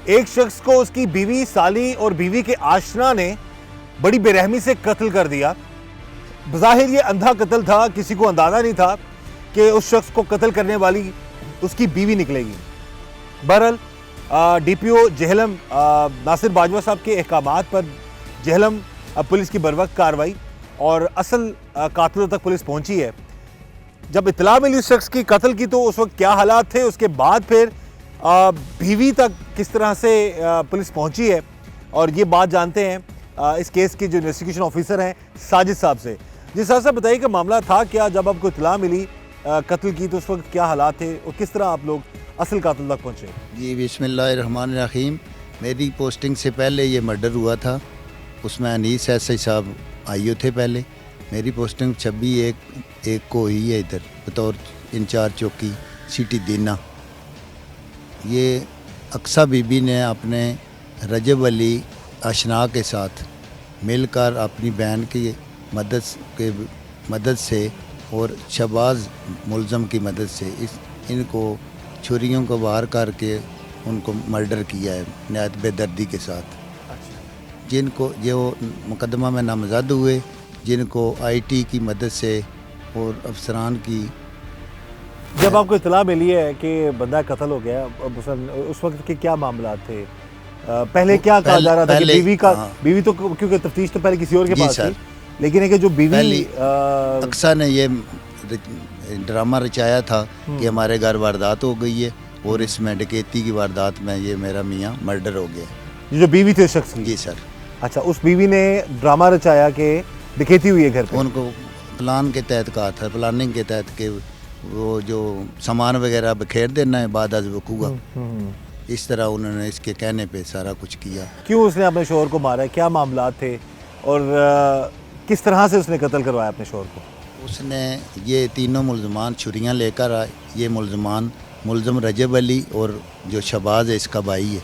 एक शख्स को उसकी बीवी, साली और बीवी के आशना ने बड़ी बेरहमी से कत्ल कर दिया। बज़ाहिर ये अंधा कत्ल था, किसी को अंदाजा नहीं था कि उस शख्स को कत्ल करने वाली उसकी बीवी निकलेगी। बहरहाल डीपीओ जेहलम नासिर बाजवा साहब के अहकामात पर जेहलम पुलिस की बरवक्त कार्रवाई और असल कातिलों तक पुलिस पहुंची है। जब इत्तला मिली उस शख्स की कत्ल की तो उस वक्त क्या हालात थे, उसके बाद फिर बीवी तक किस तरह से पुलिस पहुंची है, और ये बात जानते हैं इस केस के जो इन्वेस्टिगेशन ऑफिसर हैं साजिद साहब से। जी साहब बताइए कि मामला था क्या, जब आपको इत्तला मिली कत्ल की तो उस वक्त क्या हालात थे और किस तरह आप लोग असल कातिल तक पहुँचे? जी बिस्मिल्लाहिर्रहमानिर्रहीम। मेरी पोस्टिंग से पहले ये मर्डर हुआ था, उसमें अनीस एसआई साहब आईओ थे पहले। मेरी पोस्टिंग 26/1 को हुई है इधर बतौर इंचार्ज चौकी सिटी दीना। ये अक्सा बीबी ने अपने रजब अली अशना के साथ मिलकर अपनी बहन की मदद से और शहबाज मुलज़म की मदद से इनको छुरियों को वार करके उनको मर्डर किया है नहायत बेदर्दी के साथ। जिनको जो मुकदमा में नामज़द हुए, जिनको आईटी की मदद से और अफसरान की। जब आपको इत्तला मिली है कि बंदा कत्ल हो गया, उस वक्त के क्या मामला थे? पहले क्या कहा जा रहा था कि बीवी का बीवी तो क्योंकि तफ्तीश तो पहले किसी और के पास थी, लेकिन है कि जो बीवी अक्सा ने ये ड्रामा रचाया था कि हमारे घर वारदात हो गई है और इसमें डकैती की वारदात में ये मेरा मियाँ मर्डर हो गया। जो बीवी थे शख्स की? जी सर। अच्छा, उस बीवी ने ड्रामा रचाया कि डकैती हुई है घर पे? उनको प्लान के तहत कहा था, प्लानिंग के तहत कि वो जो सामान वगैरह बखेर देना है बाद अज़ वक़ूआ, इस तरह उन्होंने इसके कहने पे सारा कुछ किया। क्यों उसने अपने शोहर को मारा, क्या मामला थे और किस तरह से उसने कत्ल करवाया अपने शोहर को? उसने ये तीनों मुलजमान छुरियाँ लेकर आए। ये मुलज़म रजब अली और जो शहबाज है इसका भाई है।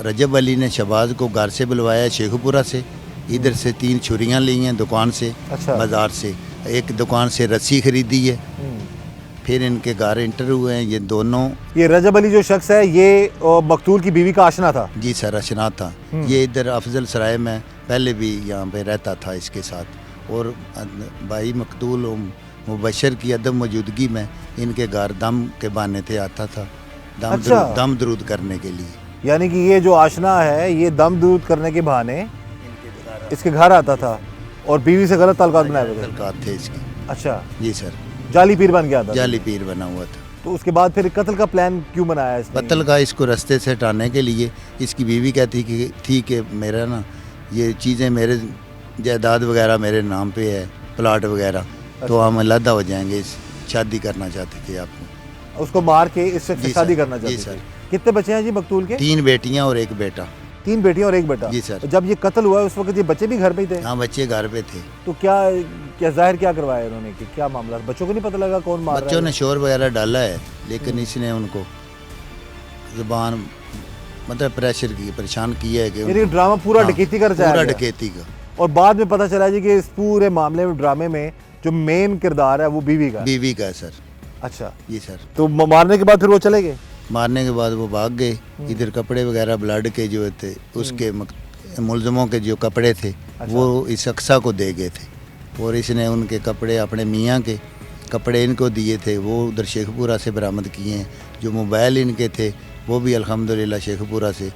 रजब अली ने शहबाज को घर से बुलवाया शेखपुरा से, इधर से 3 छुरियाँ ली हैं दुकान से। अच्छा। बाज़ार से एक दुकान से रस्सी खरीदी है, फिर इनके घर इंटर हुए हैं ये दोनों। ये रजब अली जो शख्स है ये मकतूल की बीवी का आशना था? जी सर, आशना था। ये इधर अफजल सराय में पहले भी यहाँ पे रहता था इसके साथ, और भाई मकतूल मुबशर की अदम मौजूदगी में इनके घर दम के बहाने थे आता था, दम दरूद करने के लिए। यानी कि ये जो आशना है ये दम दरूद करने के बहाने इसके घर आता था और बीवी से गलत ताल्लुकात बनाए हुए थे इसके। अच्छा जी सर। जाली पीर बन गया था? जाली पीर बना हुआ था। तो उसके बाद फिर कत्ल का प्लान क्यों बनाया इसने? कत्ल का इसको रास्ते से हटाने के लिए। इसकी बीवी कहती थी कि मेरा ना ये चीज़ें, मेरे जायदाद वगैरह मेरे नाम पे है, प्लाट वगैरह। अच्छा। तो हम अलहदा हो जाएंगे, शादी करना चाहते थे आपको। उसको मार के इससे शादी करना चाहते थे? जी सर। कितने बच्चे हैं जी मकतूल के? 3 बेटियां और 1 बेटा। 3 बेटियां और 1 बेटा? जी सर। जब ये कत्ल हुआ उस वक्त ये बच्चे भी घर पे थे? हाँ, बच्चे घर पे थे। तो क्या जाहिर क्या करवाया उन्होंने कि क्या मामला? बच्चों को नहीं पता लगा कौन मार रहा है? बच्चों ने शोर वगैरह डाला है, लेकिन इसने उनको जुबान मतलब प्रेशर की परेशान किया है कि ड्रामा पूरा डकैती का रचाया? पूरा डकैती का। और बाद में पता चला जी कि इस पूरे मामले में, ड्रामे में जो मेन किरदार है वो बीवी का है सर। अच्छा जी सर। तो मारने के बाद फिर वो चले गए? मारने के बाद वो भाग गए। इधर कपड़े वगैरह ब्लड के जो थे उसके मुलजमों के जो कपड़े थे वो इस अक्सा को दे गए थे, और इसने उनके कपड़े, अपने मियाँ के कपड़े इनको दिए थे, वो उधर शेखपुरा से बरामद किए हैं। जो मोबाइल इनके थे वो भी अल्हम्दुलिल्लाह शेखपुरा से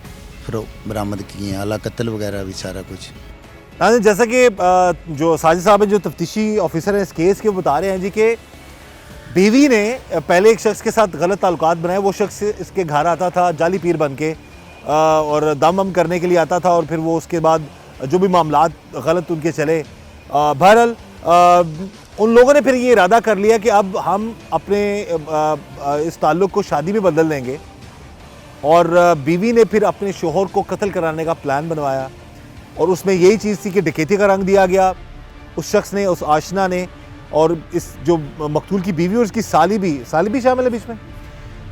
बरामद किए हैं। आला कत्ल वगैरह भी सारा कुछ। जैसा कि जो साजिद साहब है जो तफ्तीशी ऑफिसर हैं इस केस के, वो बता रहे हैं जी कि बीवी ने पहले एक शख्स के साथ गलत ताल्लुकात बनाए। वो शख्स इसके घर आता था जाली पीर बन के और दम करने के लिए आता था, और फिर वो उसके बाद जो भी मामलात गलत उनके चले, बहरहाल उन लोगों ने फिर ये इरादा कर लिया कि अब हम अपने इस ताल्लुक़ को शादी में बदल देंगे, और बीवी ने फिर अपने शोहर को कत्ल कराने का प्लान बनवाया, और उसमें यही चीज़ थी कि डकैती का रंग दिया गया उस शख्स ने, उस आशना ने, और इस जो मकतूल की बीवी और उसकी साली भी शामिल है बीच में।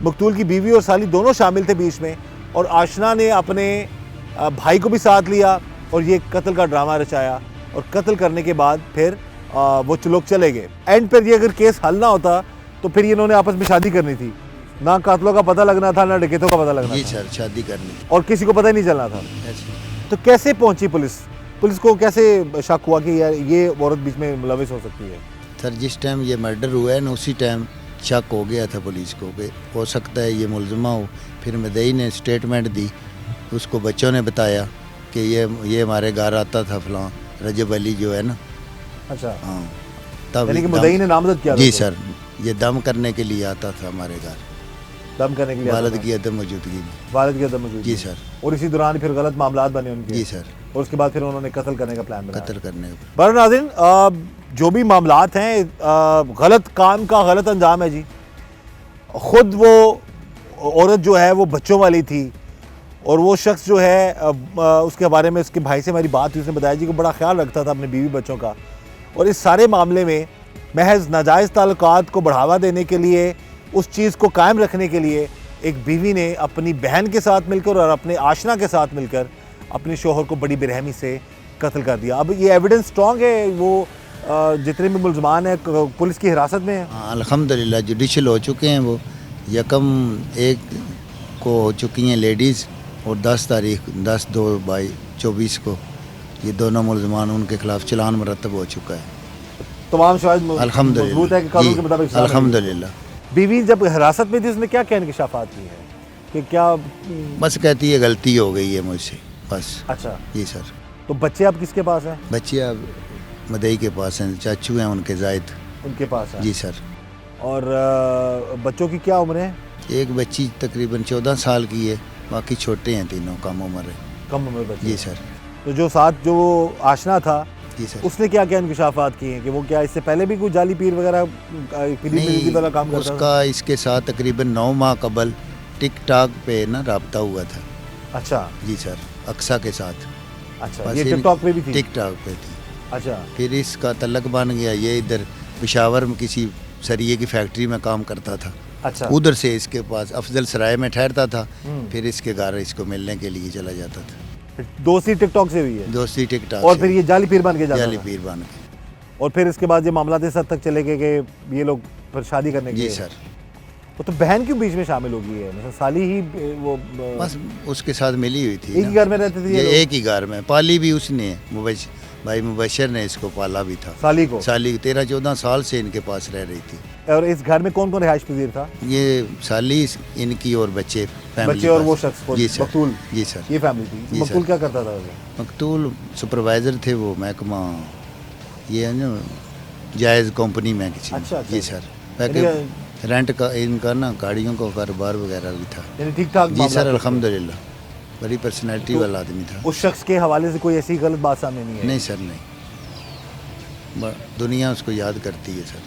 मकतूल की बीवी और साली दोनों शामिल थे बीच में, और आशना ने अपने भाई को भी साथ लिया और ये कत्ल का ड्रामा रचाया, और कत्ल करने के बाद फिर वो लोग चले गए। एंड पर ये अगर केस हल ना होता तो फिर इन्होंने आपस में शादी करनी थी, ना कातलों का पता लगना था ना डकैतों का पता लगना जी था सर, शादी करनी और किसी को पता ही नहीं चलना था। ऐसे। तो कैसे पहुंची पुलिस? पुलिस को कैसे शक हुआ कि यार ये औरत बीच में मुलविस हो सकती है? सर जिस टाइम ये मर्डर हुआ है ना उसी टाइम शक हो गया था पुलिस को कि हो सकता है ये मुलजमा हो। फिर मदई ने स्टेटमेंट दी, उसको बच्चों ने बताया कि ये हमारे घर आता था फलां रजब अली जो है ना। अच्छा, हाँ, तब यानी कि दम- मुद्दई ने नामजद किया था जी उसको? सर, ये दम करने के लिए आता था हमारे घर, दम करने के लिए आता वालद था। की अदम मौजूदगी में। वालिद की अदम मौजूदगी जी में। सर, और इसी दौरान फिर गलत मामलात बने उनके। जी सर, और उसके बाद फिर उन्होंने कत्ल करने का प्लान बनाया। कत्ल करने का। पर नाज़रीन, जो भी मामलात हैं, गलत काम का गलत अंजाम है जी। खुद वो औरत जो है वो बच्चों वाली थी और वो शख्स जो है उसके बारे में उसके भाई से हमारी बात हुई, उसने बताया जी को बड़ा ख्याल रखता था अपने बीवी बच्चों का। और इस सारे मामले में महज नाजायज़ ताल्लुकात को बढ़ावा देने के लिए, उस चीज़ को कायम रखने के लिए एक बीवी ने अपनी बहन के साथ मिलकर और अपने आशना के साथ मिलकर अपने शोहर को बड़ी बेरहमी से कत्ल कर दिया। अब ये एविडेंस स्ट्रॉन्ग है, वो जितने भी मुलजमान हैं पुलिस की हिरासत में है। हाँ अल्हम्दुलिल्लाह जुडिशल हो चुके हैं वो। यकम एक को हो चुकी हैं लेडीज़ और 10 तारीख 10/2/24 को ये दोनों मुलजमान उनके खिलाफ चलान मुरतब हो चुका है तमाम शायद मजबूत है कि अल्हम्दुलिल्लाह। कानून जी, के मुताबिक सजा मिलेगी। अल्हम्दुलिल्लाह। बीवी जब हिरासत में थी उसने क्या क्या इंकशाफात की है कि क्या? बस कहती है गलती हो गई है मुझसे, बस। अच्छा, जी सर। तो बच्चे अब किसके पास हैं? बच्चे अब मदई के पास हैं, चाचू हैं उनके जायद। उनके पास है। जी सर। और बच्चों की क्या उम्र है? एक बच्ची तकरीबन 14 साल की है, बाकी छोटे हैं तीनों, कम उम्र है। कम उम्र बच्चे। जी सर। तो जो साथ जो आशना था जी सर। उसने क्या क्या इंकशाफात किए हैं कि वो क्या इससे पहले भी कोई जाली पीर वगैरह पीर वाला काम करता था? उसका इसके साथ तकरीबन 9 माह कबल टिक टाक पे ना राब्ता हुआ था। अच्छा जी सर, अक्सा के साथ। अच्छा, बस ये इन- टिकटॉक पे भी थी? टिकटॉक पे थी। अच्छा फिर इसका तल्लक बन गया, ये इधर पेशावर में किसी सरिये की फैक्ट्री में काम करता था। अच्छा। उधर से इसके पास अफजल सराय में ठहरता था, हम्म। फिर इसके घर इसको मिलने के लिए चला जाता था। दोस्ती टिकटॉक से हुई है दोस्ती टिकटॉक और से। फिर ये जाली पीर बन के जाता जाली था। पीर बन के। और फिर इसके बाद ये मामला इस हद तक चले गए कि ये लोग फिर शादी करने के जी लिए। सर। तो बहन क्यों बीच में शामिल हो गई है? मतलब साली ही वो बस उसके साथ मिली हुई थी एक ही ना। घर में रहते थे ये ये लोग? एक ही घर में पाली भी उसने, भाई मुबशर ने इसको पाला भी था। साली को? साली 13-14 साल से इनके पास रह रही थी। और इस घर में कौन कौन रिहाइश पजीर था? ये साली इनकी और बच्चे, फैमिली बच्चे और पास। वो शख्स जी सर। मकतूल? जी सर। ये फैमिली थी। जी मकतूल सर। क्या करता था वैसे? मकतूल सुपरवाइज़र थे वो महकमा, ये है ना जायज़ कंपनी में किसी। अच्छा, अच्छा। जी सर। यानी बाकी रेंट का इनका ना गाड़ियों का कारोबार वगैरह भी था। यानी ठीक ठाक जी मामला सर, था। अल्हम्दुलिल्लाह। बड़ी पर्सनैलिटी तो वाला आदमी था। उस शख्स के हवाले से कोई ऐसी गलत बात सामने नहीं है? नहीं सर, नहीं। दुनिया उसको याद करती है सर।